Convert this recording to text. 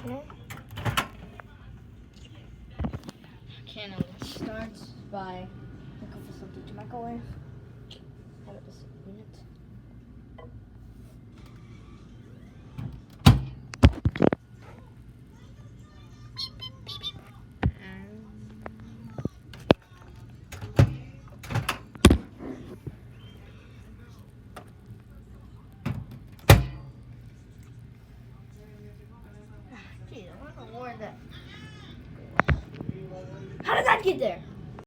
No? Okay, now let's start by looking for something to microwave. Hold up this minute. Gee, I wonder where that. How did that get there?